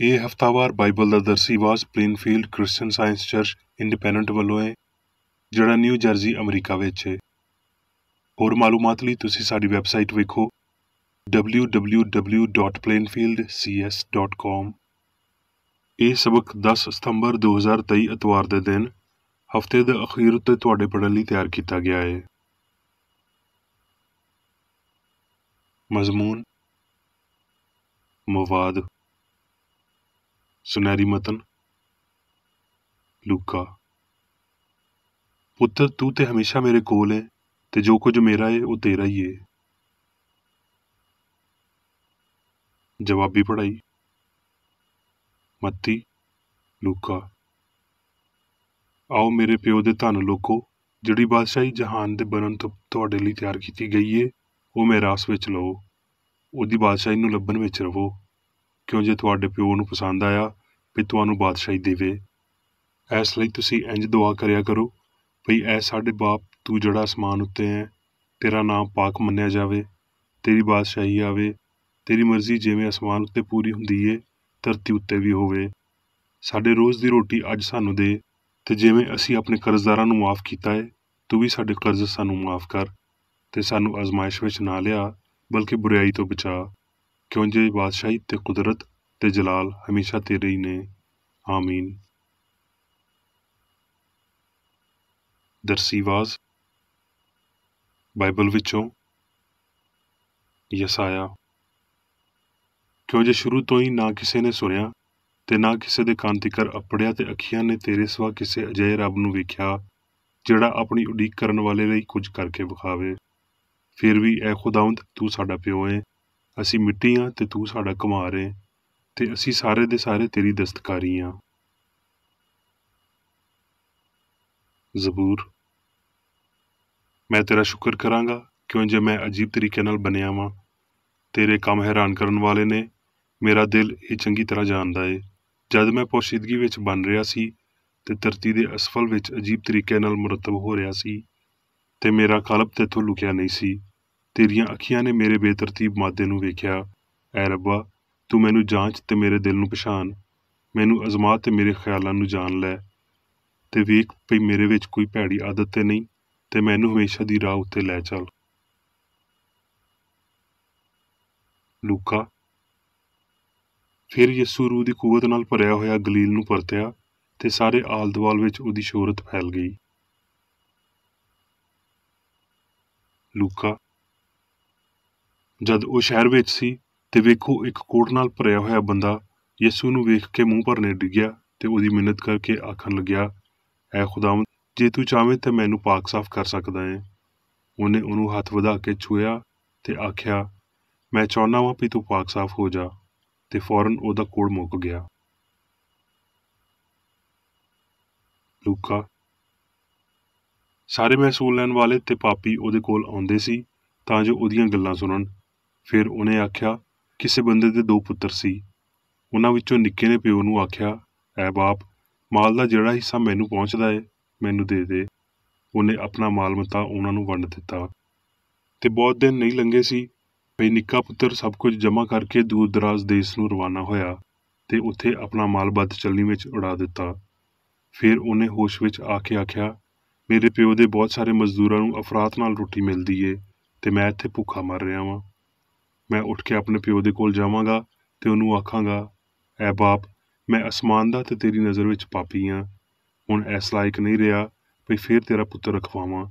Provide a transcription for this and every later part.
ਇਹ ਹਫ਼ਤਾਵਾਰ ਬਾਈਬਲ ਦਾ ਦਰਸੀ ਵਾਸ Plainfield Christian Science Church Independent ਵੱਲੋਂ ਹੈ, ਜਿਹੜਾ ਨਿਊ ਜਰਸੀ ਅਮਰੀਕਾ ਵਿੱਚ ਹੈ। ਹੋਰ ਮਾਲੂਮਾਤ ਲਈ ਤੁਸੀਂ ਸਾਡੀ ਵੈਬਸਾਈਟ ਵੇਖੋ www.plainfieldcs.com। ਇਹ ਸਬਕ 10 ਸਤੰਬਰ 2023 ਐਤਵਾਰ ਦੇ ਦਿਨ ਹਫ਼ਤੇ ਦੇ ਅਖੀਰ ਉੱਤੇ ਤੁਹਾਡੇ ਪੜ੍ਹਨ ਲਈ ਤਿਆਰ ਕੀਤਾ ਗਿਆ ਹੈ। ਮਜ਼ਮੂਨ, ਮਵਾਦ, ਸੁਨਹਿਰੀ ਮਤਨ। ਲੂਕਾ। ਪੁੱਤਰ, ਤੂੰ ਤੇ ਹਮੇਸ਼ਾ ਮੇਰੇ ਕੋਲ ਹੈ, ਤੇ ਜੋ ਕੁਝ ਮੇਰਾ ਹੈ ਉਹ ਤੇਰਾ ਹੀ ਹੈ। ਜਵਾਬੀ ਪੜ੍ਹਾਈ। ਮੱਤੀ, ਲੂਕਾ। ਆਓ ਮੇਰੇ ਪਿਓ ਦੇ ਧਨ ਲੋਕੋ, ਜਿਹੜੀ ਬਾਦਸ਼ਾਹੀ ਜਹਾਨ ਦੇ ਬਣਨ ਤੋਂ ਤੁਹਾਡੇ ਲਈ ਤਿਆਰ ਕੀਤੀ ਗਈ ਹੈ, ਉਹ ਮਿਰਾਸ ਵਿੱਚ ਲਓ। ਉਹਦੀ ਬਾਦਸ਼ਾਹੀ ਨੂੰ ਲੱਭਣ ਵਿੱਚ ਰਹੋ, ਕਿਉਂ ਜੇ ਤੁਹਾਡੇ ਪਿਓ ਨੂੰ ਪਸੰਦ ਆਇਆ ਵੀ ਤੁਹਾਨੂੰ ਬਾਦਸ਼ਾਹੀ ਦੇਵੇ। ਇਸ ਲਈ ਤੁਸੀਂ ਇੰਝ ਦੁਆ ਕਰਿਆ ਕਰੋ, ਭਈ ਐ ਸਾਡੇ ਬਾਪ, ਤੂੰ ਜਿਹੜਾ ਅਸਮਾਨ ਉੱਤੇ ਹੈ, ਤੇਰਾ ਨਾਮ ਪਾਕ ਮੰਨਿਆ ਜਾਵੇ, ਤੇਰੀ ਬਾਦਸ਼ਾਹੀ ਆਵੇ, ਤੇਰੀ ਮਰਜ਼ੀ ਜਿਵੇਂ ਅਸਮਾਨ ਉੱਤੇ ਪੂਰੀ ਹੁੰਦੀ ਏ ਧਰਤੀ ਉੱਤੇ ਵੀ ਹੋਵੇ। ਸਾਡੇ ਰੋਜ਼ ਦੀ ਰੋਟੀ ਅੱਜ ਸਾਨੂੰ ਦੇ, ਤੇ ਜਿਵੇਂ ਅਸੀਂ ਆਪਣੇ ਕਰਜ਼ਦਾਰਾਂ ਨੂੰ ਮਾਫ਼ ਕੀਤਾ ਹੈ, ਤੂੰ ਵੀ ਸਾਡੇ ਕਰਜ਼ ਸਾਨੂੰ ਮਾਫ਼ ਕਰ, ਤੇ ਸਾਨੂੰ ਅਜ਼ਮਾਇਸ਼ ਵਿੱਚ ਨਾ ਲਿਆ, ਬਲਕਿ ਬੁਰਾਈ ਤੋਂ ਬਚਾ, ਕਿਉਂ ਜੇ ਬਾਦਸ਼ਾਹੀ ਤੇ ਕੁਦਰਤ ਤੇ ਜਲਾਲ ਹਮੇਸ਼ਾ ਤੇਰੇ ਹੀ ਨੇ। ਆਮੀਨ। ਦਰਸੀ ਵਾਜ਼ ਬਾਈਬਲ ਵਿੱਚੋਂ ਯਸਾਇਆ। ਕਿਉਂ ਜੇ ਸ਼ੁਰੂ ਤੋਂ ਹੀ ਨਾ ਕਿਸੇ ਨੇ ਸੁਣਿਆ ਤੇ ਨਾ ਕਿਸੇ ਦੇ ਕੰਨ ਤਿਕਰ ਅਪੜਿਆ, ਤੇ ਅੱਖੀਆਂ ਨੇ ਤੇਰੇ ਸਿਵਾ ਕਿਸੇ ਅਜਿਹੇ ਰੱਬ ਨੂੰ ਵੇਖਿਆ, ਜਿਹੜਾ ਆਪਣੀ ਉਡੀਕ ਕਰਨ ਵਾਲੇ ਲਈ ਕੁਝ ਕਰਕੇ ਵਿਖਾਵੇ। ਫਿਰ ਵੀ ਐ ਖੁਦਾਵੰਦ, ਤੂੰ ਸਾਡਾ ਪਿਓ ਹੈ, ਅਸੀਂ ਮਿੱਟੀ ਹਾਂ ਤੇ ਤੂੰ ਸਾਡਾ ਕੁਮਾਰ ਹੈ, ਤੇ ਅਸੀਂ ਸਾਰੇ ਦੇ ਸਾਰੇ ਤੇਰੀ ਦਸਤਕਾਰੀ ਹਾਂ। ਜ਼ਬੂਰ। ਮੈਂ ਤੇਰਾ ਸ਼ੁਕਰ ਕਰਾਂਗਾ, ਕਿਉਂ ਜੇ ਮੈਂ ਅਜੀਬ ਤਰੀਕੇ ਨਾਲ ਬਣਿਆ ਵਾਂ। ਤੇਰੇ ਕੰਮ ਹੈਰਾਨ ਕਰਨ ਵਾਲੇ ਨੇ, ਮੇਰਾ ਦਿਲ ਇਹ ਚੰਗੀ ਤਰ੍ਹਾਂ ਜਾਣਦਾ ਏ। ਜਦ ਮੈਂ ਪੋਸ਼ੀਦਗੀ ਵਿੱਚ ਬਣ ਰਿਹਾ ਸੀ ਤੇ ਧਰਤੀ ਦੇ ਅਸਫਲ ਵਿੱਚ ਅਜੀਬ ਤਰੀਕੇ ਨਾਲ ਮੁਰਤਬ ਹੋ ਰਿਹਾ ਸੀ, ਤੇ ਮੇਰਾ ਕਲਬ ਤੇਥੋਂ ਲੁਕਿਆ ਨਹੀਂ ਸੀ। ਤੇਰੀਆਂ ਅੱਖੀਆਂ ਨੇ ਮੇਰੇ ਬੇਤਰਤੀਬ ਮਾਦੇ ਨੂੰ ਵੇਖਿਆ। ਐ ਰੱਬਾ, ਤੂੰ ਮੈਨੂੰ ਜਾਂਚ ਤੇ ਮੇਰੇ ਦਿਲ ਨੂੰ ਪਛਾਣ, ਮੈਨੂੰ ਅਜ਼ਮਾ ਤੇ ਮੇਰੇ ਖਿਆਲਾਂ ਨੂੰ ਜਾਣ ਲੈ, ਤੇ ਵੇਖ ਪਈ ਮੇਰੇ ਵਿੱਚ ਕੋਈ ਭੈੜੀ ਆਦਤ ਤੇ ਨਹੀਂ, ਤੇ ਮੈਨੂੰ ਹਮੇਸ਼ਾ ਦੀ ਰਾਹ ਉੱਤੇ ਲੈ ਚੱਲ। ਲੂਕਾ। ਫਿਰ ਯਿਸੂ ਰੂਹ ਦੀ ਕੂਵਤ ਨਾਲ ਭਰਿਆ ਹੋਇਆ ਗਲੀਲ ਨੂੰ ਪਰਤਿਆ, ਤੇ ਸਾਰੇ ਆਲ ਦੁਆਲ ਵਿੱਚ ਉਹਦੀ ਸ਼ੋਹਰਤ ਫੈਲ ਗਈ। ਲੂਕਾ। ਜਦ ਉਹ ਸ਼ਹਿਰ ਵਿੱਚ ਸੀ, ਤੇ ਵੇਖੋ ਇੱਕ ਕੋਟ ਨਾਲ ਭਰਿਆ ਹੋਇਆ ਬੰਦਾ ਯਿਸੂ ਨੂੰ ਵੇਖ ਕੇ ਮੂੰਹ ਭਰਨੇ ਡਿੱਗਿਆ, ਤੇ ਉਹਦੀ ਮਿੰਨਤ ਕਰਕੇ ਆਖਣ ਲੱਗਿਆ, ਐ ਖੁਦਾਵੰਦ, ਜੇ ਤੂੰ ਚਾਹਵੇਂ ਤਾਂ ਮੈਨੂੰ ਪਾਕ ਸਾਫ਼ ਕਰ ਸਕਦਾ ਹੈ। ਉਹਨੇ ਉਹਨੂੰ ਹੱਥ ਵਧਾ ਕੇ ਛੂਹਿਆ ਤੇ ਆਖਿਆ, ਮੈਂ ਚਾਹੁੰਦਾ ਵਾਂ ਵੀ ਤੂੰ ਪਾਕ ਸਾਫ਼ ਹੋ ਜਾ, ਤੇ ਫੌਰਨ ਉਹਦਾ ਕੋੜ ਮੁੱਕ ਗਿਆ। ਲੂਕਾ। ਸਾਰੇ ਮਹਿਸੂਲ ਲੈਣ ਵਾਲੇ ਤੇ ਪਾਪੀ ਉਹਦੇ ਕੋਲ ਆਉਂਦੇ ਸੀ ਤਾਂ ਜੋ ਉਹਦੀਆਂ ਗੱਲਾਂ ਸੁਣਨ। ਫਿਰ ਉਹਨੇ ਆਖਿਆ, ਕਿਸੇ ਬੰਦੇ ਦੇ 2 ਪੁੱਤਰ ਸੀ। ਉਹਨਾਂ ਵਿੱਚੋਂ ਨਿੱਕੇ ਨੇ ਪਿਓ ਨੂੰ ਆਖਿਆ, ਐ ਬਾਪ, ਮਾਲ ਦਾ ਜਿਹੜਾ ਹਿੱਸਾ ਮੈਨੂੰ ਪਹੁੰਚਦਾ ਏ, ਮੈਨੂੰ ਦੇ ਦੇ। ਉਹਨੇ ਆਪਣਾ ਮਾਲ ਮਤਾ ਉਹਨਾਂ ਨੂੰ ਵੰਡ ਦਿੱਤਾ। ਤੇ ਬਹੁਤ ਦਿਨ ਨਹੀਂ ਲੰਘੇ ਸੀ, ਭਈ ਨਿੱਕਾ ਪੁੱਤਰ ਸਭ ਕੁਝ ਜਮ੍ਹਾਂ ਕਰਕੇ ਦੂਰ ਦਰਾਜ਼ ਦੇਸ਼ ਨੂੰ ਰਵਾਨਾ ਹੋਇਆ, ਤੇ ਉੱਥੇ ਆਪਣਾ ਮਾਲ ਬਦ ਚੱਲਣੀ ਵਿੱਚ ਉਡਾ ਦਿੱਤਾ। ਫਿਰ ਉਹਨੇ ਹੋਸ਼ ਵਿੱਚ ਆ ਕੇ ਆਖਿਆ, ਮੇਰੇ ਪਿਓ ਦੇ ਬਹੁਤ ਸਾਰੇ ਮਜ਼ਦੂਰਾਂ ਨੂੰ ਅਫਰਾਤ ਨਾਲ ਰੋਟੀ ਮਿਲਦੀ ਏ, ਤੇ ਮੈਂ ਇੱਥੇ ਭੁੱਖਾ ਮਰ ਰਿਹਾ ਵਾਂ। ਮੈਂ ਉੱਠ ਕੇ ਆਪਣੇ ਪਿਓ ਦੇ ਕੋਲ ਜਾਵਾਂਗਾ ਤੇ ਉਹਨੂੰ ਆਖਾਂਗਾ, ਐ ਬਾਪ, ਮੈਂ ਅਸਮਾਨ ਦਾ ਤੇ ਤੇਰੀ ਨਜ਼ਰ ਵਿੱਚ ਪਾਪੀ ਹਾਂ। ਹੁਣ ਇਸ ਲਾਇਕ ਨਹੀਂ ਰਿਹਾ ਭਈ ਫਿਰ ਤੇਰਾ ਪੁੱਤਰ ਰਖਵਾਵਾਂ।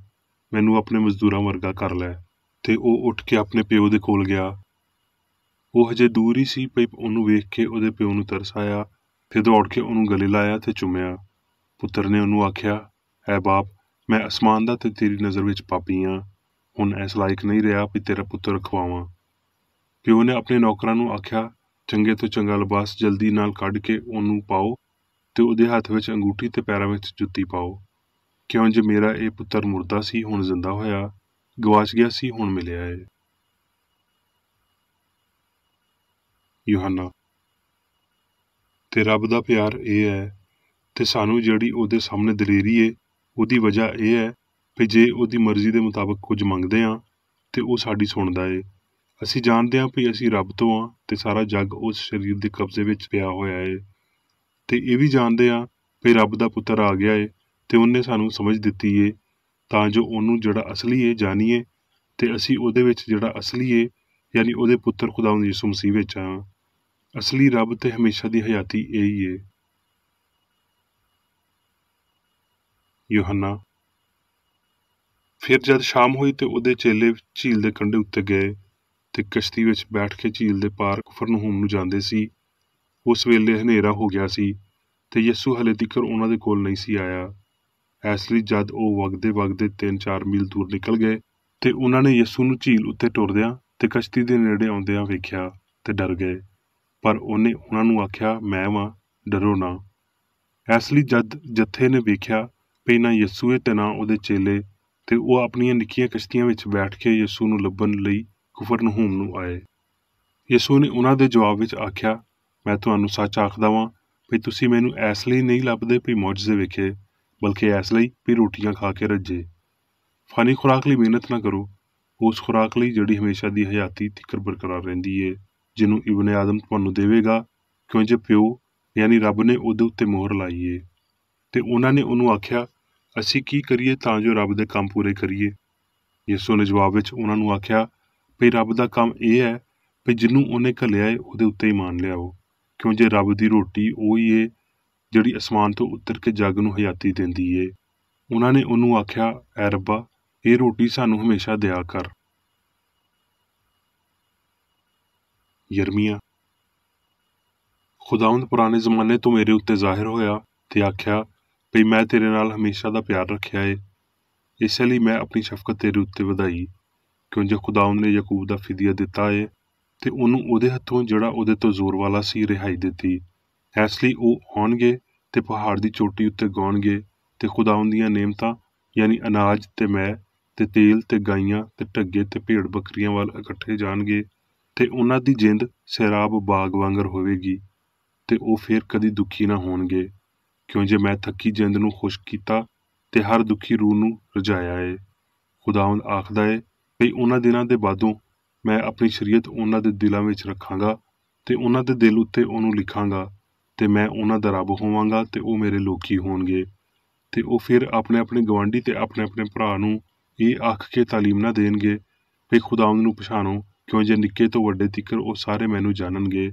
ਮੈਨੂੰ ਆਪਣੇ ਮਜ਼ਦੂਰਾਂ ਵਰਗਾ ਕਰ ਲੈ। ਤੇ ਉਹ ਉੱਠ ਕੇ ਆਪਣੇ ਪਿਓ ਦੇ ਕੋਲ ਗਿਆ। ਉਹ ਹਜੇ ਦੂਰ ਹੀ ਸੀ, ਭਈ ਉਹਨੂੰ ਵੇਖ ਕੇ ਉਹਦੇ ਪਿਓ ਨੂੰ ਤਰਸ ਆਇਆ, ਤੇ ਦੌੜ ਕੇ ਉਹਨੂੰ ਗਲੇ ਲਾਇਆ ਤੇ ਚੁੰਮਿਆ। ਪੁੱਤਰ ਨੇ ਉਹਨੂੰ ਆਖਿਆ, ਐ ਬਾਪ, ਮੈਂ ਅਸਮਾਨ ਦਾ ਤੇ ਤੇਰੀ ਨਜ਼ਰ ਵਿੱਚ ਪਾਪੀ ਹਾਂ। ਹੁਣ ਇਸ ਲਾਇਕ ਨਹੀਂ ਰਿਹਾ ਵੀ ਤੇਰਾ ਪੁੱਤਰ ਰਖਵਾਵਾਂ। ਪਿਓ ਨੇ ਆਪਣੇ ਨੌਕਰਾਂ ਨੂੰ ਆਖਿਆ, ਚੰਗੇ ਤੋਂ ਚੰਗਾ ਲਿਬਾਸ ਜਲਦੀ ਨਾਲ ਕੱਢ ਕੇ ਉਹਨੂੰ ਪਾਓ, ਤੇ ਉਹਦੇ ਹੱਥ ਵਿੱਚ ਅੰਗੂਠੀ ਤੇ ਪੈਰਾਂ ਵਿੱਚ ਜੁੱਤੀ ਪਾਓ, ਕਿਉਂ ਜੇ ਮੇਰਾ ਇਹ ਪੁੱਤਰ ਮੁਰਦਾ ਸੀ, ਹੁਣ ਜ਼ਿੰਦਾ ਹੋਇਆ, ਗਵਾਚ ਗਿਆ ਸੀ, ਹੁਣ ਮਿਲਿਆ ਹੈ। ਯੂਹੰਨਾ। ਤੇ ਰੱਬ ਦਾ ਪਿਆਰ ਇਹ ਹੈ, ਤੇ ਸਾਨੂੰ ਜਿਹੜੀ ਉਹਦੇ ਸਾਹਮਣੇ ਦਲੇਰੀ ਏ, ਉਹਦੀ ਵਜ੍ਹਾ ਇਹ ਹੈ ਵੀ ਜੇ ਉਹਦੀ ਮਰਜ਼ੀ ਦੇ ਮੁਤਾਬਕ ਕੁਝ ਮੰਗਦੇ ਹਾਂ ਤੇ ਉਹ ਸਾਡੀ ਸੁਣਦਾ ਏ। ਅਸੀਂ ਜਾਣਦੇ ਹਾਂ ਵੀ ਅਸੀਂ ਰੱਬ ਤੋਂ ਹਾਂ ਤੇ ਸਾਰਾ ਜੱਗ ਉਸ ਸਰੀਰ ਦੇ ਕਬਜ਼ੇ ਵਿੱਚ ਪਿਆ ਹੋਇਆ ਹੈ। ਤੇ ਇਹ ਵੀ ਜਾਣਦੇ ਹਾਂ ਵੀ ਰੱਬ ਦਾ ਪੁੱਤਰ ਆ ਗਿਆ ਹੈ ਤੇ ਉਹਨੇ ਸਾਨੂੰ ਸਮਝ ਦਿੱਤੀ ਹੈ ਤਾਂ ਜੋ ਉਹਨੂੰ ਜਿਹੜਾ ਅਸਲੀ ਹੈ ਜਾਣੀਏ ਤੇ ਅਸੀਂ ਉਹਦੇ ਵਿੱਚ ਜਿਹੜਾ ਅਸਲੀ ਹੈ ਯਾਨੀ ਉਹਦੇ ਪੁੱਤਰ ਖੁਦਾਵੰਦ ਯਿਸੂ ਮਸੀਹ ਵਿੱਚ ਹਾਂ। ਅਸਲੀ ਰੱਬ ਤੇ ਹਮੇਸ਼ਾ ਦੀ ਹਯਾਤੀ ਇਹੀ ਹੈ। ਯੋਹੰਨਾ। ਫਿਰ ਜਦ ਸ਼ਾਮ ਹੋਈ ਤੇ ਉਹਦੇ ਚੇਲੇ ਝੀਲ ਦੇ ਕੰਢੇ ਉੱਤੇ ਗਏ ਤੇ ਕਸ਼ਤੀ ਵਿੱਚ ਬੈਠ ਕੇ ਝੀਲ ਦੇ ਪਾਰ ਕਫਰਨਹੂਮ ਨੂੰ ਜਾਂਦੇ ਸੀ। ਉਸ ਵੇਲੇ ਹਨੇਰਾ ਹੋ ਗਿਆ ਸੀ ਤੇ ਯਿਸੂ ਹਲੇ ਤੀਕਰ ਉਹਨਾਂ ਦੇ ਕੋਲ ਨਹੀਂ ਸੀ ਆਇਆ। ਇਸ ਲਈ ਜਦ ਉਹ ਵਗਦੇ ਵਗਦੇ 3-4 ਮੀਲ ਦੂਰ ਨਿਕਲ ਗਏ ਤੇ ਉਹਨਾਂ ਨੇ ਯਿਸੂ ਨੂੰ ਝੀਲ ਉੱਤੇ ਟੁਰਦਿਆਂ ਤੇ ਕਸ਼ਤੀ ਦੇ ਨੇੜੇ ਆਉਂਦਿਆਂ ਵੇਖਿਆ ਤੇ ਡਰ ਗਏ। ਪਰ ਉਹਨੇ ਉਹਨਾਂ ਨੂੰ ਆਖਿਆ, ਮੈਂ ਵਾਂ, ਡਰੋ ਨਾ। ਇਸ ਲਈ ਜਦ ਜੱਥੇ ਨੇ ਵੇਖਿਆ ਵੀ ਨਾ ਯਿਸੂ ਹੈ ਤੇ ਨਾ ਉਹਦੇ ਚੇਲੇ, ਤੇ ਉਹ ਆਪਣੀਆਂ ਨਿੱਕੀਆਂ ਕਸ਼ਤੀਆਂ ਵਿੱਚ ਬੈਠ ਕੇ ਯਿਸੂ ਨੂੰ ਲੱਭਣ ਲਈ ਕਫਰਨਹੂਮ ਨੂੰ ਆਏ। ਯਿਸੂ ਨੇ ਉਹਨਾਂ ਦੇ ਜਵਾਬ ਵਿੱਚ ਆਖਿਆ, ਮੈਂ ਤੁਹਾਨੂੰ ਸੱਚ ਆਖਦਾ ਵਾਂ ਵੀ ਤੁਸੀਂ ਮੈਨੂੰ ਇਸ ਲਈ ਨਹੀਂ ਲੱਭਦੇ ਵੀ ਮੁਅਜਜ਼ੇ ਵੇਖੇ, ਬਲਕਿ ਇਸ ਲਈ ਵੀ ਰੋਟੀਆਂ ਖਾ ਕੇ ਰੱਜੇ। ਫਾਨੀ ਖੁਰਾਕ ਲਈ ਮਿਹਨਤ ਨਾ ਕਰੋ, ਉਸ ਖੁਰਾਕ ਲਈ ਜਿਹੜੀ ਹਮੇਸ਼ਾ ਦੀ ਹਯਾਤੀ ਤੀਕਰ ਬਰਕਰਾਰ ਰਹਿੰਦੀ ਏ, ਜਿਹਨੂੰ ਇਬਨ ਆਦਮ ਤੁਹਾਨੂੰ ਦੇਵੇਗਾ, ਕਿਉਂ ਜੇ ਪਿਓ ਯਾਨੀ ਰੱਬ ਨੇ ਉਹਦੇ ਉੱਤੇ ਮੋਹਰ ਲਾਈ ਏ। ਤੇ ਉਹਨਾਂ ਨੇ ਉਹਨੂੰ ਆਖਿਆ, ਅਸੀਂ ਕੀ ਕਰੀਏ ਤਾਂ ਜੋ ਰੱਬ ਦੇ ਕੰਮ ਪੂਰੇ ਕਰੀਏ। ਯਿਸੂ ਨੇ ਜਵਾਬ ਵਿੱਚ ਉਹਨਾਂ ਨੂੰ ਆਖਿਆ ਵੀ ਰੱਬ ਦਾ ਕੰਮ ਇਹ ਹੈ ਵੀ ਜਿਹਨੂੰ ਉਹਨੇ ਘੱਲਿਆ ਏ ਉਹਦੇ ਉੱਤੇ ਈਮਾਨ ਲਿਆਓ, ਕਿਉਂ ਜੇ ਰੱਬ ਦੀ ਰੋਟੀ ਉਹੀ ਏ ਜਿਹੜੀ ਅਸਮਾਨ ਤੋਂ ਉਤਰ ਕੇ ਜੱਗ ਨੂੰ ਹਯਾਤੀ ਦਿੰਦੀ ਏ। ਉਹਨਾਂ ਨੇ ਉਹਨੂੰ ਆਖਿਆ, ਐ ਰੱਬਾ, ਇਹ ਰੋਟੀ ਸਾਨੂੰ ਹਮੇਸ਼ਾ ਦਿਆ ਕਰ। ਯਰਮੀਆ। ਖੁਦਾਵੰਦ ਪੁਰਾਣੇ ਜ਼ਮਾਨੇ ਤੋਂ ਮੇਰੇ ਉੱਤੇ ਜ਼ਾਹਿਰ ਹੋਇਆ ਤੇ ਆਖਿਆ ਵੀ ਮੈਂ ਤੇਰੇ ਨਾਲ ਹਮੇਸ਼ਾ ਦਾ ਪਿਆਰ ਰੱਖਿਆ ਏ, ਇਸੇ ਲਈ ਮੈਂ ਆਪਣੀ ਸ਼ਫਕਤ ਤੇਰੇ ਉੱਤੇ ਵਧਾਈ, ਕਿਉਂ ਜੇ ਖੁਦਾਵੰਦ ਨੇ ਯਾਕੂਬ ਦਾ ਫਿਦਿਆ ਦਿੱਤਾ ਏ ਤੇ ਉਹਨੂੰ ਉਹਦੇ ਹੱਥੋਂ ਜਿਹੜਾ ਉਹਦੇ ਤੋਂ ਜ਼ੋਰ ਵਾਲਾ ਸੀ ਰਿਹਾਈ ਦਿੱਤੀ। ਇਸ ਲਈ ਉਹ ਆਉਣਗੇ ਤੇ ਪਹਾੜ ਦੀ ਚੋਟੀ ਉੱਤੇ ਗਾਉਣਗੇ ਤੇ ਖੁਦਾਵੰਦ ਦੀਆਂ ਨੇਮਤਾਂ ਯਾਨੀ ਅਨਾਜ ਤੇ ਮੈਅ ਤੇ ਤੇਲ ਤੇ ਗਾਈਆਂ ਤੇ ਢੱਗੇ ਤੇ ਭੇੜ ਬੱਕਰੀਆਂ ਵੱਲ ਇਕੱਠੇ ਜਾਣਗੇ ਤੇ ਉਹਨਾਂ ਦੀ ਜਿੰਦ ਸੈਰਾਬ ਬਾਗ ਵਾਂਗਰ ਹੋਵੇਗੀ ਤੇ ਉਹ ਫੇਰ ਕਦੀ ਦੁਖੀ ਨਾ ਹੋਣਗੇ, ਕਿਉਂ ਜੇ ਮੈਂ ਥੱਕੀ ਜਿੰਦ ਨੂੰ ਖੁਸ਼ਕ ਕੀਤਾ ਤੇ ਹਰ ਦੁਖੀ ਰੂਹ ਨੂੰ ਰਜਾਇਆ ਏ। ਖੁਦਾਵੰਦ ਆਖਦਾ ਏ ਵੀ ਉਹਨਾਂ ਦਿਨਾਂ ਦੇ ਬਾਅਦੋਂ ਮੈਂ ਆਪਣੀ ਸ਼ਰੀਅਤ ਉਹਨਾਂ ਦੇ ਦਿਲਾਂ ਵਿੱਚ ਰੱਖਾਂਗਾ ਤੇ ਉਹਨਾਂ ਦੇ ਦਿਲ ਉੱਤੇ ਉਹਨੂੰ ਲਿਖਾਂਗਾ ਤੇ ਮੈਂ ਉਹਨਾਂ ਦਾ ਰੱਬ ਹੋਵਾਂਗਾ ਤੇ ਉਹ ਮੇਰੇ ਲੋਕੀ ਹੋਣਗੇ। ਤੇ ਉਹ ਫਿਰ ਆਪਣੇ ਆਪਣੇ ਗਵਾਂਢੀ ਤੇ ਆਪਣੇ ਆਪਣੇ ਭਰਾ ਨੂੰ ਇਹ ਆਖ ਕੇ ਤਾਲੀਮ ਨਾ ਦੇਣਗੇ ਵੀ ਖੁਦਾਵੰਦ ਨੂੰ ਪਛਾਣੋ, ਕਿਉਂ ਜੇ ਨਿੱਕੇ ਤੋਂ ਵੱਡੇ ਤੀਕਰ ਉਹ ਸਾਰੇ ਮੈਨੂੰ ਜਾਣਨਗੇ।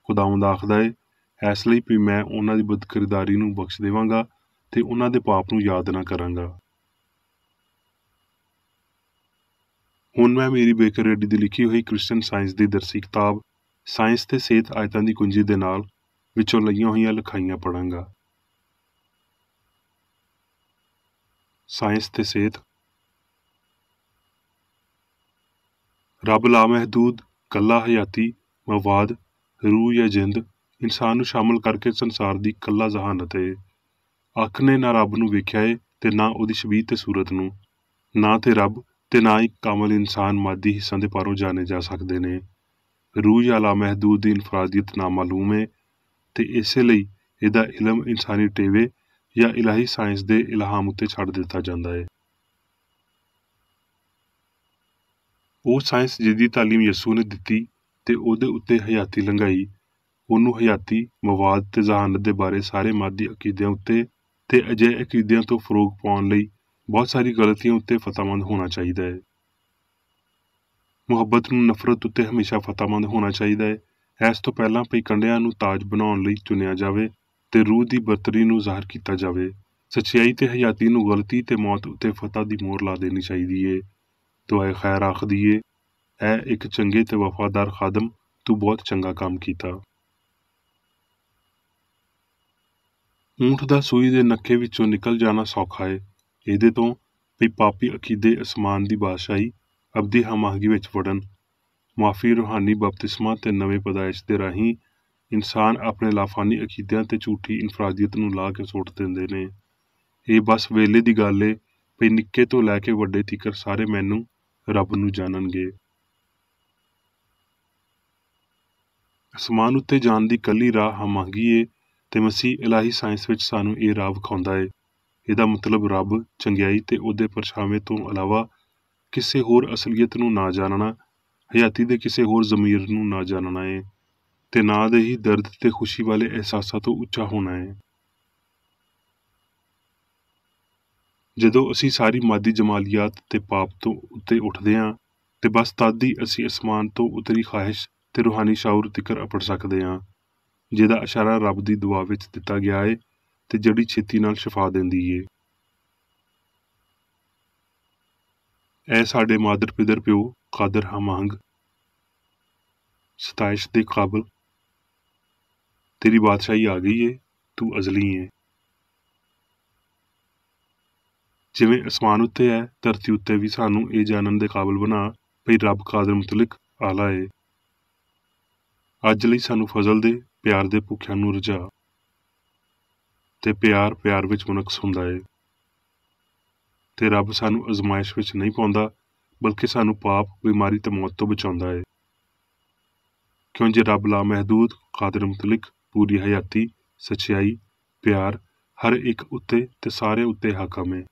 ਖੁਦਾਵੰਦ ਆਖਦਾ ਏ, ਇਸ ਲਈ ਵੀ ਮੈਂ ਉਹਨਾਂ ਦੀ ਬਦਕਿਰਦਾਰੀ ਨੂੰ ਬਖਸ਼ ਦੇਵਾਂਗਾ ਤੇ ਉਹਨਾਂ ਦੇ ਪਾਪ ਨੂੰ ਯਾਦ ਨਾ ਕਰਾਂਗਾ। ਹੁਣ ਮੈਂ ਮੇਰੀ ਬੇਕਰ ਰੈਡੀ ਦੀ ਲਿਖੀ ਹੋਈ ਕ੍ਰਿਸਚਨ ਸਾਇੰਸ ਦੀ ਦਰਸੀ ਕਿਤਾਬ ਸਾਇੰਸ ਤੇ ਸਿਹਤ ਆਇਤਾਂ ਦੀ ਕੁੰਜੀ ਦੇ ਨਾਲ ਵਿੱਚੋਂ ਲਈਆਂ ਹੋਈਆਂ ਲਿਖਾਈਆਂ ਪੜਾਂਗਾ। ਸਾਇੰਸ ਤੇ ਸਿਹਤ। ਰੱਬ ਲਾਮਹਿਦੂਦ, ਕੱਲਾ ਹਯਾਤੀ, ਮਵਾਦ, ਰੂਹ ਜਾਂ ਜਿੰਦ ਇਨਸਾਨ ਨੂੰ ਸ਼ਾਮਲ ਕਰਕੇ ਸੰਸਾਰ ਦੀ ਕੱਲਾ ਜ਼ਹਾਨਤ ਏ। ਅੱਖ ਨੇ ਨਾ ਰੱਬ ਨੂੰ ਵੇਖਿਆ ਏ ਤੇ ਨਾ ਉਹਦੀ ਸ਼ਬੀਹ ਤੇ ਸੂਰਤ ਨੂੰ। ਨਾ ਤੇ ਰੱਬ ਤੇ ਨਾ ਹੀ ਕਾਮਲ ਇਨਸਾਨ ਮਾਦੀ ਹਿੱਸਾਂ ਦੇ ਪਾਰੋਂ ਜਾਣੇ ਜਾ ਸਕਦੇ ਨੇ। ਰੂਹ ਜਾਂ ਲਾਮਹਿਦੂਦ ਦੀ ਇਨਫਰਾਦੀਅਤ ਨਾਮਾਲੂਮ ਏ ਤੇ ਇਸੇ ਲਈ ਇਹਦਾ ਇਲਮ ਇਨਸਾਨੀ ਟੇਵੇ ਜਾਂ ਇਲਾਹੀ ਸਾਇੰਸ ਦੇ ਇਲਹਾਮ ਉੱਤੇ ਛੱਡ ਦਿੱਤਾ ਜਾਂਦਾ ਏ। ਉਹ ਸਾਇੰਸ ਜਿਹਦੀ ਤਾਲੀਮ ਯਿਸੂ ਨੇ ਦਿੱਤੀ ਤੇ ਉਹਦੇ ਉੱਤੇ ਹਯਾਤੀ ਲੰਘਾਈ, ਉਹਨੂੰ ਹਯਾਤੀ, ਮਵਾਦ ਤੇ ਜ਼ਹਾਨਤ ਦੇ ਬਾਰੇ ਸਾਰੇ ਮਾਦੀ ਅਕੀਦਿਆਂ ਉੱਤੇ ਤੇ ਅਜਿਹੇ ਅਕੀਦਿਆਂ ਤੋਂ ਫਰੋਗ ਪਾਉਣ ਲਈ ਬਹੁਤ ਸਾਰੀ ਗਲਤੀਆਂ ਉੱਤੇ ਫਤਿਹਮੰਦ ਹੋਣਾ ਚਾਹੀਦਾ ਹੈ। ਮੁਹੱਬਤ ਨੂੰ ਨਫ਼ਰਤ ਉੱਤੇ ਹਮੇਸ਼ਾ ਫਤਿਹਮੰਦ ਹੋਣਾ ਚਾਹੀਦਾ ਹੈ। ਇਸ ਤੋਂ ਪਹਿਲਾਂ ਵੀ ਕੰਡਿਆਂ ਨੂੰ ਤਾਜ ਬਣਾਉਣ ਲਈ ਚੁਣਿਆ ਜਾਵੇ ਤੇ ਰੂਹ ਦੀ ਬਰਤਰੀ ਨੂੰ ਜ਼ਾਹਰ ਕੀਤਾ ਜਾਵੇ। ਸੱਚਾਈ ਤੇ ਹਯਾਤੀ ਨੂੰ ਗਲਤੀ ਤੇ ਮੌਤ ਉੱਤੇ ਫਤਿਹ ਦੀ ਮੋਹਰ ਲਾ ਦੇਣੀ ਚਾਹੀਦੀ ਏ। ਦੁਆਏ ਖੈਰ ਆਖਦੀ ਏ, ਐ ਇੱਕ ਚੰਗੇ ਤੇ ਵਫਾਦਾਰ ਖਾਦਮ, ਤੂੰ ਬਹੁਤ ਚੰਗਾ ਕੰਮ ਕੀਤਾ। ਊਂਠ ਦਾ ਸੂਈ ਦੇ ਨੱਕੇ ਵਿੱਚੋਂ ਨਿਕਲ ਜਾਣਾ ਸੌਖਾ ਏ, ਇਹਦੇ ਤੋਂ ਵੀ ਪਾਪੀ ਅਕੀਦੇ ਅਸਮਾਨ ਦੀ ਬਾਦਸ਼ਾਹੀ ਅਬਦੀ ਹਮਾਹਗੀ ਵਿੱਚ ਵੜਨ। ਮਾਫੀ, ਰੂਹਾਨੀ ਬਪਤਿਸਮਾ ਤੇ ਨਵੇਂ ਪੈਦਾਇਸ਼ ਦੇ ਰਾਹੀਂ ਇਨਸਾਨ ਆਪਣੇ ਲਾਫਾਨੀ ਅਕੀਦਿਆਂ ਤੇ ਝੂਠੀ ਇਨਫਰਾਦੀਅਤ ਨੂੰ ਲਾ ਕੇ ਸੁੱਟ ਦਿੰਦੇ ਨੇ। ਇਹ ਬਸ ਵੇਲੇ ਦੀ ਗੱਲ ਏ ਵੀ ਨਿੱਕੇ ਤੋਂ ਲੈ ਕੇ ਵੱਡੇ ਤੀਕਰ ਸਾਰੇ ਮੈਨੂੰ, ਰੱਬ ਨੂੰ ਜਾਣਨਗੇ। ਅਸਮਾਨ ਉੱਤੇ ਜਾਣ ਦੀ ਕੱਲੀ ਰਾਹ ਹਮਾਹਗੀ ਏ ਤੇ ਮਸੀਹ ਇਲਾਹੀ ਸਾਇੰਸ ਵਿੱਚ ਸਾਨੂੰ ਇਹ ਰਾਹ ਵਿਖਾਉਂਦਾ ਏ। ਇਹਦਾ ਮਤਲਬ ਰੱਬ, ਚੰਗਿਆਈ ਤੇ ਉਹਦੇ ਪਰਛਾਵੇਂ ਤੋਂ ਇਲਾਵਾ ਕਿਸੇ ਹੋਰ ਅਸਲੀਅਤ ਨੂੰ ਨਾ ਜਾਣਨਾ ਹਯਾਤੀ ਦੇ ਕਿਸੇ ਹੋਰ ਜ਼ਮੀਰ ਨੂੰ ਨਾ ਜਾਣਨਾ ਹੈ ਤੇ ਨਾ ਦੇ ਹੀ ਦਰਦ ਤੇ ਖੁਸ਼ੀ ਵਾਲੇ ਅਹਿਸਾਸਾਂ ਤੋਂ ਉੱਚਾ ਹੋਣਾ ਹੈ। ਜਦੋਂ ਅਸੀਂ ਸਾਰੀ ਮਾਦੀ ਜਮਾਲੀਆਤ ਤੇ ਪਾਪ ਤੋਂ ਉੱਤੇ ਉੱਠਦੇ ਹਾਂ ਤੇ ਬਸ ਤਦ ਹੀ ਅਸੀਂ ਅਸਮਾਨ ਤੋਂ ਉਤਰੀ ਖਾਹਿਸ਼ ਤੇ ਰੂਹਾਨੀ ਸ਼ਾਉਰ ਤਿਕਰ ਅਪੜ ਸਕਦੇ ਹਾਂ, ਜਿਹਦਾ ਇਸ਼ਾਰਾ ਰੱਬ ਦੀ ਦੁਆ ਵਿੱਚ ਦਿੱਤਾ ਗਿਆ ਹੈ ਤੇ ਜਿਹੜੀ ਛੇਤੀ ਨਾਲ ਸ਼ਿਫਾ ਦਿੰਦੀ ਏ। ਐ ਸਾਡੇ ਮਾਦਰ ਪਿਦਰ ਪਿਓ ਕਾਦਰ ਹਮੰਗ, ਸਤਾਇਸ਼ ਦੇ ਕਾਬਲ, ਤੇਰੀ ਬਾਦਸ਼ਾਹੀ ਆ ਗਈ ਏ, ਤੂੰ ਅਜ਼ਲੀ ਏ। ਜਿਵੇਂ ਅਸਮਾਨ ਉੱਤੇ ਹੈ, ਧਰਤੀ ਉੱਤੇ ਵੀ ਸਾਨੂੰ ਇਹ ਜਾਣਨ ਦੇ ਕਾਬਲ ਬਣਾ ਭਈ ਰੱਬ ਕਾਦਰ ਮੁਤਲਕ ਆਲਾ ਏ। ਅੱਜ ਲਈ ਸਾਨੂੰ ਫਜ਼ਲ ਦੇ ਪਿਆਰ ਦੇ ਭੁੱਖਿਆਂ ਨੂੰ ਰਜਾ ਤੇ ਪਿਆਰ ਪਿਆਰ ਵਿੱਚ ਮੁਨਕਸ ਹੁੰਦਾ ਏ। ਤੇ ਰੱਬ ਸਾਨੂੰ ਅਜ਼ਮਾਇਸ਼ ਵਿੱਚ ਨਹੀਂ ਪਾਉਂਦਾ, ਬਲਕਿ ਸਾਨੂੰ ਪਾਪ, ਬਿਮਾਰੀ ਤੇ ਮੌਤ ਤੋਂ ਬਚਾਉਂਦਾ ਏ। ਕਿਉਂ ਜੇ ਰੱਬ ਲਾਮਹਿਦੂਦ, ਕਾਦਰ ਮੁਤਲਕ, ਪੂਰੀ ਹਯਾਤੀ, ਸੱਚਾਈ, ਪਿਆਰ ਹਰ ਇੱਕ ਉੱਤੇ ਤੇ ਸਾਰੇ ਉੱਤੇ ਹਾਕਮ ਏ।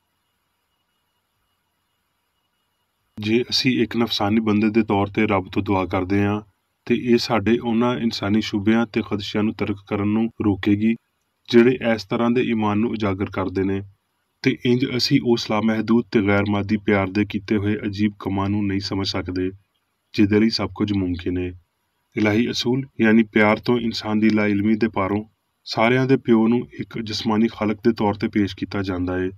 ਜੇ ਅਸੀਂ ਇੱਕ ਨਫਸਾਨੀ ਬੰਦੇ ਦੇ ਤੌਰ ਤੇ ਰੱਬ ਤੋਂ ਦੁਆ ਕਰਦੇ ਹਾਂ ਤੇ ਇਹ ਸਾਡੇ ਉਹਨਾਂ ਇਨਸਾਨੀ ਸ਼ੁਬਿਆਂ ਤੇ ਖਦਸ਼ਿਆਂ ਨੂੰ ਤਰਕ ਕਰਨ ਨੂੰ ਰੋਕੇਗੀ ਜਿਹੜੇ ਇਸ ਤਰ੍ਹਾਂ ਦੇ ਈਮਾਨ ਨੂੰ ਉਜਾਗਰ ਕਰਦੇ ਨੇ, ਤੇ ਇੰਜ ਅਸੀਂ ਉਸ ਲਾਮਹਿਦੂਦ ਤੇ ਗੈਰ ਮਾਦੀ ਪਿਆਰ ਦੇ ਕੀਤੇ ਹੋਏ ਅਜੀਬ ਕੰਮਾਂ ਨੂੰ ਨਹੀਂ ਸਮਝ ਸਕਦੇ ਜਿਹਦੇ ਲਈ ਸਭ ਕੁਝ ਮੁਮਕਿਨ ਹੈ। ਇਲਾਹੀ ਅਸੂਲ ਯਾਨੀ ਪਿਆਰ ਤੋਂ ਇਨਸਾਨ ਦੀ ਲਾਇਲਮੀ ਦੇ ਪਾਰੋਂ ਸਾਰਿਆਂ ਦੇ ਪਿਓ ਨੂੰ ਇੱਕ ਜਿਸਮਾਨੀ ਖਾਲਕ ਦੇ ਤੌਰ ਤੇ ਪੇਸ਼ ਕੀਤਾ ਜਾਂਦਾ ਹੈ।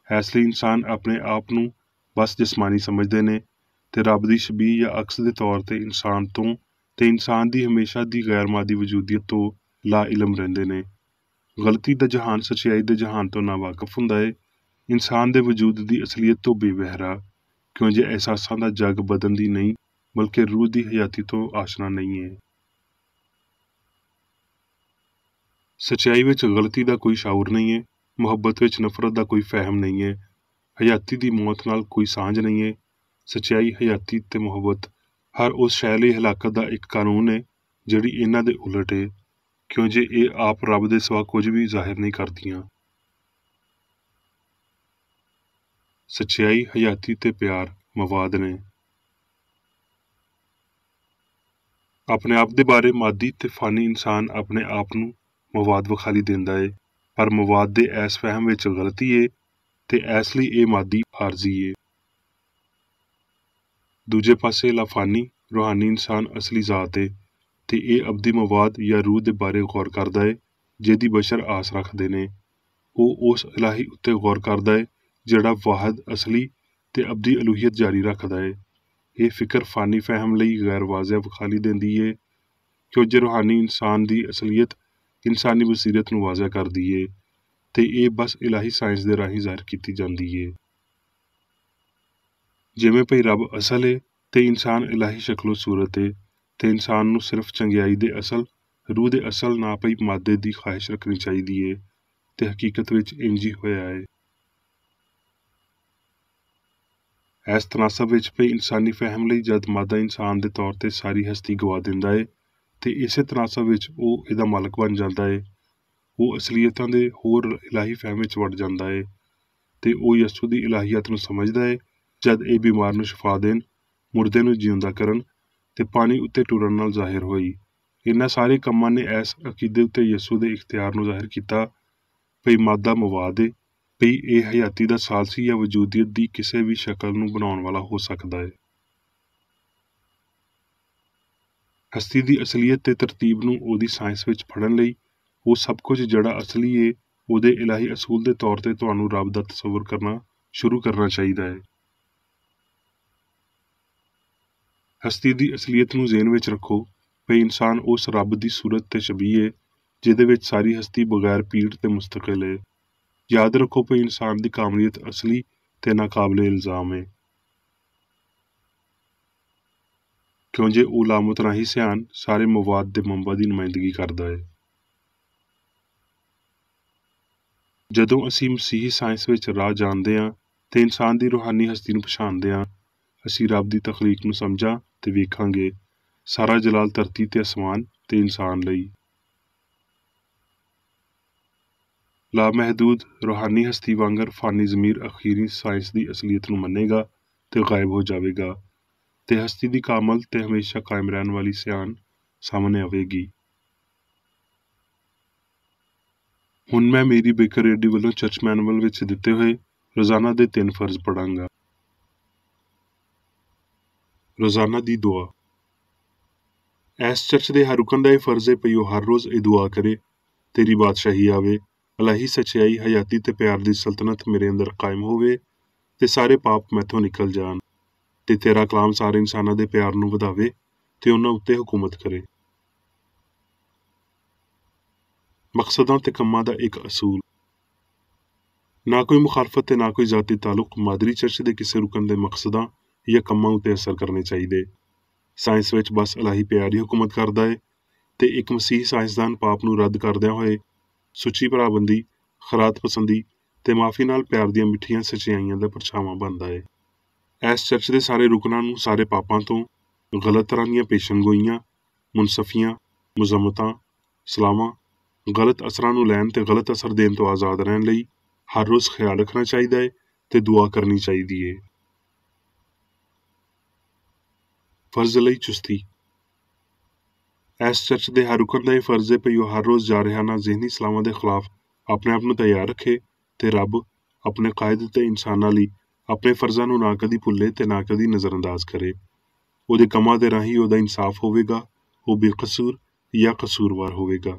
ਇਸ ਲਈ ਇਨਸਾਨ ਆਪਣੇ ਆਪ ਨੂੰ ਬਸ ਜਿਸਮਾਨੀ ਸਮਝਦੇ ਨੇ ਤੇ ਰੱਬ ਦੀ ਸ਼ਬੀਹ ਜਾਂ ਅਕਸ ਦੇ ਤੌਰ ਤੇ ਇਨਸਾਨ ਤੋਂ ਤੇ ਇਨਸਾਨ ਦੀ ਹਮੇਸ਼ਾ ਦੀ ਗੈਰ ਮਾਦੀ ਵਜੂਦੀਅਤ ਤੋਂ ਲਾ ਇਲਮ ਰਹਿੰਦੇ ਨੇ। ਗਲਤੀ ਦਾ ਜਹਾਨ ਸੱਚਾਈ ਦੇ ਜਹਾਨ ਤੋਂ ਨਾਵਾਕਫ ਹੁੰਦਾ ਹੈ। ਇਨਸਾਨ ਦੇ ਵਜੂਦ ਦੀ ਅਸਲੀਅਤ ਤੋਂ ਬੇਵਹਿਰਾ, ਕਿਉਂ ਜੇ ਅਹਿਸਾਸਾਂ ਦਾ ਜੱਗ ਬਦਨ ਦੀ ਨਹੀਂ ਬਲਕਿ ਰੂਹ ਦੀ ਹਯਾਤੀ ਤੋਂ ਆਸ਼ਨਾ ਨਹੀਂ ਹੈ। ਸੱਚਾਈ ਵਿੱਚ ਗਲਤੀ ਦਾ ਕੋਈ ਸ਼ਾਉਰ ਨਹੀਂ ਹੈ, ਮੁਹੱਬਤ ਵਿੱਚ ਨਫ਼ਰਤ ਦਾ ਕੋਈ ਫਹਿਮ ਨਹੀਂ ਹੈ, ਹਯਾਤੀ ਦੀ ਮੌਤ ਨਾਲ ਕੋਈ ਸਾਂਝ ਨਹੀਂ ਹੈ। ਸੱਚਾਈ, ਹਯਾਤੀ ਤੇ ਮੁਹੱਬਤ ਹਰ ਉਸ ਸ਼ੈ ਲਈ ਹਲਾਕਤ ਦਾ ਇੱਕ ਕਾਨੂੰਨ ਹੈ ਜਿਹੜੀ ਇਹਨਾਂ ਦੇ ਉਲਟ ਹੈ, ਕਿਉਂ ਜੇ ਇਹ ਆਪ ਰੱਬ ਦੇ ਸਿਵਾ ਕੁਝ ਵੀ ਜ਼ਾਹਿਰ ਨਹੀਂ ਕਰਦੀਆਂ। ਸੱਚਾਈ, ਹਯਾਤੀ ਤੇ ਪਿਆਰ ਮਵਾਦ ਨੇ। ਆਪਣੇ ਆਪ ਦੇ ਬਾਰੇ ਮਾਦੀ ਤੇ ਫਾਨੀ ਇਨਸਾਨ ਆਪਣੇ ਆਪ ਨੂੰ ਮਵਾਦ ਵਿਖਾਲੀ ਦਿੰਦਾ ਏ, ਪਰ ਮਵਾਦ ਦੇ ਐਸ ਫਹਿਮ ਵਿੱਚ ਗਲਤੀ ਏ ਤੇ ਇਸ ਲਈ ਇਹ ਮਾਦੀ ਆਰਜ਼ੀ ਏ। ਦੂਜੇ ਪਾਸੇ ਲਾਫਾਨੀ ਰੂਹਾਨੀ ਇਨਸਾਨ ਅਸਲੀ ਜ਼ਾਤ ਏ ਤੇ ਇਹ ਅਬਦੀ ਮਵਾਦ ਜਾਂ ਰੂਹ ਦੇ ਬਾਰੇ ਗੌਰ ਕਰਦਾ ਏ ਜਿਹਦੀ ਬਸ਼ਰ ਆਸ ਰੱਖਦੇ ਨੇ। ਉਹ ਉਸ ਇਲਾਹੀ ਉੱਤੇ ਗੌਰ ਕਰਦਾ ਏ ਜਿਹੜਾ ਵਾਹਦ, ਅਸਲੀ ਤੇ ਅਬਦੀ ਅਲੂਹੀਅਤ ਜਾਰੀ ਰੱਖਦਾ ਏ। ਇਹ ਫਿਕਰ ਫਾਨੀ ਫਹਿਮ ਲਈ ਗੈਰ ਵਾਜ਼ਿਹ ਵਿਖਾਲੀ ਦਿੰਦੀ ਏ, ਕਿਉਂ ਜੇ ਰੂਹਾਨੀ ਇਨਸਾਨ ਦੀ ਅਸਲੀਅਤ ਇਨਸਾਨੀ ਬਸੀਰਤ ਨੂੰ ਵਾਜ਼ਿਹ ਕਰਦੀ ਏ ਤੇ ਇਹ ਬਸ ਇਲਾਹੀ ਸਾਇੰਸ ਦੇ ਰਾਹੀਂ ਜ਼ਾਹਿਰ ਕੀਤੀ ਜਾਂਦੀ ਏ। ਜਿਵੇਂ ਭਈ ਰੱਬ ਅਸਲ ਏ ਤੇ ਇਨਸਾਨ ਇਲਾਹੀ ਸ਼ਕਲੋ ਸੂਰਤ ਏ ਤੇ ਇਨਸਾਨ ਨੂੰ ਸਿਰਫ ਚੰਗਿਆਈ ਦੇ ਅਸਲ, ਰੂਹ ਦੇ ਅਸਲ ਨਾ ਭਈ ਮਾਦੇ ਦੀ ਖਾਹਿਸ਼ ਰੱਖਣੀ ਚਾਹੀਦੀ ਏ ਤੇ ਹਕੀਕਤ ਵਿੱਚ ਇੰਜ ਹੀ ਹੋਇਆ ਏ। ਇਸ ਤਨਾਸਬ ਵਿੱਚ ਭਈ ਇਨਸਾਨੀ ਫਹਿਮ ਲਈ ਜਦ ਮਾਦਾ ਇਨਸਾਨ ਦੇ ਤੌਰ ਤੇ ਸਾਰੀ ਹਸਤੀ ਗਵਾ ਦਿੰਦਾ ਏ ਤੇ ਇਸੇ ਤਨਾਸਬ ਵਿੱਚ ਉਹ ਇਹਦਾ ਮਾਲਕ ਬਣ ਜਾਂਦਾ ਏ, ਉਹ ਅਸਲੀਅਤਾਂ ਦੇ ਹੋਰ ਇਲਾਹੀ ਫਹਿਮ ਵਿੱਚ ਵੜ ਜਾਂਦਾ ਏ ਤੇ ਉਹ ਯਸੂ ਦੀ ਇਲਾਹੀਅਤ ਨੂੰ ਸਮਝਦਾ ਏ ਜਦ ਇਹ ਬਿਮਾਰ ਨੂੰ ਸ਼ਿਫਾ ਦੇਣ, ਮੁਰਦੇ ਨੂੰ ਜਿਉਂਦਾ ਕਰਨ ਤੇ ਪਾਣੀ ਉੱਤੇ ਟੁਰਨ ਨਾਲ ਜ਼ਾਹਿਰ ਹੋਈ। ਇਹਨਾਂ ਸਾਰੇ ਕੰਮਾਂ ਨੇ ਇਸ ਅਕੀਦੇ ਉੱਤੇ ਯਸੂ ਦੇ ਇਖਤਿਆਰ ਨੂੰ ਜ਼ਾਹਿਰ ਕੀਤਾ ਭਈ ਮਾਦਾ ਮਵਾਦ ਏ, ਭਈ ਇਹ ਹਯਾਤੀ ਦਾ ਸਾਲਸੀ ਜਾਂ ਵਜੂਦੀਅਤ ਦੀ ਕਿਸੇ ਵੀ ਸ਼ਕਲ ਨੂੰ ਬਣਾਉਣ ਵਾਲਾ ਹੋ ਸਕਦਾ ਹੈ। ਹਸਤੀ ਦੀ ਅਸਲੀਅਤ ਤੇ ਤਰਤੀਬ ਨੂੰ ਉਹਦੀ ਸਾਇੰਸ ਵਿੱਚ ਫੜਨ ਲਈ ਉਹ ਸਭ ਕੁਝ ਜਿਹੜਾ ਅਸਲੀ ਏ ਉਹਦੇ ਇਲਾਹੀ ਅਸੂਲ ਦੇ ਤੌਰ ਤੇ ਤੁਹਾਨੂੰ ਰੱਬ ਦਾ ਤਸੱਵੁਰ ਕਰਨਾ ਸ਼ੁਰੂ ਕਰਨਾ ਚਾਹੀਦਾ ਹੈ। ਹਸਤੀ ਦੀ ਅਸਲੀਅਤ ਨੂੰ ਜ਼ੇਨ ਵਿੱਚ ਰੱਖੋ ਭਈ ਇਨਸਾਨ ਉਸ ਰੱਬ ਦੀ ਸੂਰਤ ਤੇ ਸ਼ਬੀਹ ਏ ਜਿਹਦੇ ਵਿੱਚ ਸਾਰੀ ਹਸਤੀ ਬਗੈਰ ਪੀੜ ਤੇ ਮੁਸਤਕਿਲ ਏ। ਯਾਦ ਰੱਖੋ ਭਈ ਇਨਸਾਨ ਦੀ ਕਾਮਲੀਅਤ ਅਸਲੀ ਤੇ ਨਾਕਾਬਲੇ ਇਲਜ਼ਾਮ ਏ, ਕਿਉਂ ਜੇ ਉਹ ਲਾਮਤਨਾਹੀ ਸਿਆਨ ਸਾਰੇ ਮਵਾਦ ਦੇ ਮੰਬਾ ਦੀ ਨੁਮਾਇੰਦਗੀ ਕਰਦਾ ਏ। ਜਦੋਂ ਅਸੀਂ ਮਸੀਹੀ ਸਾਇੰਸ ਵਿੱਚ ਰਾਹ ਜਾਣਦੇ ਹਾਂ ਤੇ ਇਨਸਾਨ ਦੀ ਰੂਹਾਨੀ ਹਸਤੀ ਨੂੰ ਪਛਾਣਦੇ ਹਾਂ, ਅਸੀਂ ਰੱਬ ਦੀ ਤਖਲੀਕ ਨੂੰ ਸਮਝਾਂ ਤੇ ਵੇਖਾਂਗੇ ਸਾਰਾ ਜਲਾਲ ਧਰਤੀ ਤੇ ਅਸਮਾਨ ਤੇ ਇਨਸਾਨ ਲਈ। ਲਾਮਹਿਦੂਦ ਰੂਹਾਨੀ ਹਸਤੀ ਵਾਂਗਰ ਫਾਨੀ ਜ਼ਮੀਰ ਅਖੀਰੀ ਸਾਇੰਸ ਦੀ ਅਸਲੀਅਤ ਨੂੰ ਮੰਨੇਗਾ ਤੇ ਗਾਇਬ ਹੋ ਜਾਵੇਗਾ। ਤੇ ਹਸਤੀ ਦੀ ਕਾਮਲ ਤੇ ਹਮੇਸ਼ਾ ਕਾਇਮ ਰਹਿਣ ਵਾਲੀ ਸਿਆਣ ਸਾਹਮਣੇ ਆਵੇਗੀ। ਹੁਣ ਮੈਂ ਮੇਰੀ ਬੇਕਰ ਰੇਡੀ ਵੱਲੋਂ ਚਰਚ ਮੈਨੂਅਲ ਵਿੱਚ ਦਿੱਤੇ ਹੋਏ ਰੋਜ਼ਾਨਾ ਦੇ 3 ਫਰਜ਼ ਪੜਾਂਗਾ। ਰੋਜ਼ਾਨਾ ਦੀ ਦੁਆ। ਇਸ ਚਰਚ ਦੇ ਹਰ ਰੁਕਨ ਦਾ ਇਹ ਫਰਜ਼ ਹੈ ਪਈ ਉਹ ਹਰ ਰੋਜ਼ ਇਹ ਦੁਆ ਕਰੇ, ਤੇਰੀ ਬਾਦਸ਼ਾਹੀ ਆਵੇ, ਅਲਾਹੀ ਸੱਚਾਈ, ਹਯਾਤੀ ਤੇ ਪਿਆਰ ਦੀ ਸਲਤਨਤ ਮੇਰੇ ਅੰਦਰ ਕਾਇਮ ਹੋਵੇ ਤੇ ਸਾਰੇ ਪਾਪ ਮੈਥੋਂ ਨਿਕਲ ਜਾਣ ਤੇ ਤੇਰਾ ਕਲਾਮ ਸਾਰੇ ਇਨਸਾਨਾਂ ਦੇ ਪਿਆਰ ਨੂੰ ਵਧਾਵੇ ਤੇ ਉਹਨਾਂ ਉੱਤੇ ਹੁਕੂਮਤ ਕਰੇ। ਮਕਸਦਾਂ ਤੇ ਕੰਮਾਂ ਦਾ ਇੱਕ ਅਸੂਲ। ਨਾ ਕੋਈ ਮੁਖਾਲਫਤ ਤੇ ਨਾ ਕੋਈ ਜ਼ਾਤੀ ਤਾਲੁਕ ਮਾਦਰੀ ਚਰਚ ਦੇ ਕਿਸੇ ਰੁਕਨ ਦੇ ਮਕਸਦਾਂ ਜਾਂ ਕੰਮਾਂ ਉੱਤੇ ਅਸਰ ਕਰਨੇ ਚਾਹੀਦੇ। ਸਾਇੰਸ ਵਿੱਚ ਬਸ ਅਲਾਹੀ ਪਿਆਰ ਹੀ ਹੁਕੂਮਤ ਕਰਦਾ ਹੈ ਤੇ ਇੱਕ ਮਸੀਹ ਸਾਇੰਸਦਾਨ ਪਾਪ ਨੂੰ ਰੱਦ ਕਰਦਿਆਂ ਹੋਏ ਸੁੱਚੀ ਭਰਾਬੰਦੀ, ਖਰਾਤ ਪਸੰਦੀ ਤੇ ਮਾਫੀ ਨਾਲ ਪਿਆਰ ਦੀਆਂ ਮਿੱਠੀਆਂ ਸੱਚਾਈਆਂ ਦਾ ਪਰਛਾਵਾਂ ਬਣਦਾ ਹੈ। ਇਸ ਚਰਚ ਦੇ ਸਾਰੇ ਰੁਕਨਾਂ ਨੂੰ ਸਾਰੇ ਪਾਪਾਂ ਤੋਂ, ਗਲਤ ਤਰ੍ਹਾਂ ਦੀਆਂ ਪੇਸ਼ਨਗੋਈਆਂ, ਮੁਨਸਫੀਆਂ, ਮੁਜ਼ੰਮਤਾਂ, ਸਲਾਹਾਂ, ਗਲਤ ਅਸਰਾਂ ਨੂੰ ਲੈਣ ਤੇ ਗਲਤ ਅਸਰ ਦੇਣ ਤੋਂ ਆਜ਼ਾਦ ਰਹਿਣ ਲਈ ਹਰ ਰੋਜ਼ ਖਿਆਲ ਰੱਖਣਾ ਚਾਹੀਦਾ ਹੈ ਤੇ ਦੁਆ ਕਰਨੀ ਚਾਹੀਦੀ ਹੈ। ਫਰਜ਼ ਲਈ ਚੁਸਤੀ। ਇਸ ਚਰਚ ਦੇ ਹਰ ਰੁਕਨ ਦਾ ਇਹ ਫਰਜ਼ ਹੈ ਪਈ ਉਹ ਹਰ ਰੋਜ਼ ਜਾਰਹਾਨਾ ਜ਼ਿਹਨੀ ਸਲਾਹਾਂ ਦੇ ਖਿਲਾਫ ਆਪਣੇ ਆਪ ਨੂੰ ਤਿਆਰ ਰੱਖੇ ਤੇ ਰੱਬ, ਆਪਣੇ ਕਾਇਦ ਤੇ ਇਨਸਾਨਾਂ ਲਈ ਆਪਣੇ ਫਰਜ਼ਾਂ ਨੂੰ ਨਾ ਕਦੀ ਭੁੱਲੇ ਤੇ ਨਾ ਕਦੀ ਨਜ਼ਰਅੰਦਾਜ਼ ਕਰੇ। ਉਹਦੇ ਕੰਮਾਂ ਦੇ ਰਾਹੀਂ ਉਹਦਾ ਇਨਸਾਫ ਹੋਵੇਗਾ, ਉਹ ਬੇਕਸੂਰ ਜਾਂ ਕਸੂਰਵਾਰ ਹੋਵੇਗਾ।